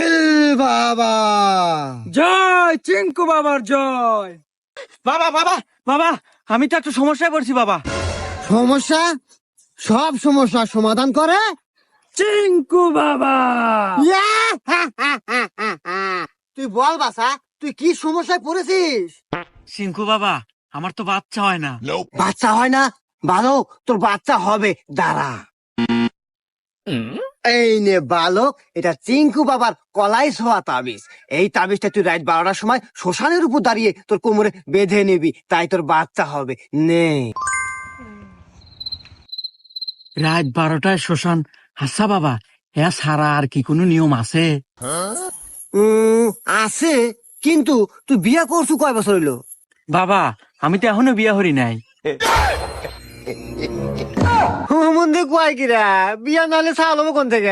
এ বাবা, জয় চিঙ্কু বাবার জয়। বাবা বাবা বাবা, আমি তো একটু সমস্যায় পড়ছি বাবা। সমস্যা? সব সমস্যার সমাধান করে চিঙ্কু বাবা। ইয়া! তুই বল বাসা, তুই কি সমস্যায় পড়েছিস? চিঙ্কু বাবা, আমার তো বাচ্চা হয় না। বাচ্চা হয় না? বালক, তোর বাচ্চা হবে, দাঁড়া। এই নে বালক, এটা চিঙ্কু বাবার কলাই ছোঁয়া তাবিজ। এই তাবিজটা তুই রাত 12টার সময় শ্মশানের উপর দাঁড়িয়ে তোর কোমরে বেঁধে নিবি, তাই তোর বাচ্চা হবে। নে। রাত 12টায় শ্মশান? আচ্ছা বাবা, এ ছাড়া আর কি কোনো নিয়ম আছে? আছে, কিন্তু তুই বিয়া করছু কয় বছর হইলো? বাবা, আমি তো এখনো বিয়া হরি নাই। মন্দির কয় কিরা, বিয়া নাহলে ছাড়াবো কোন থেকে?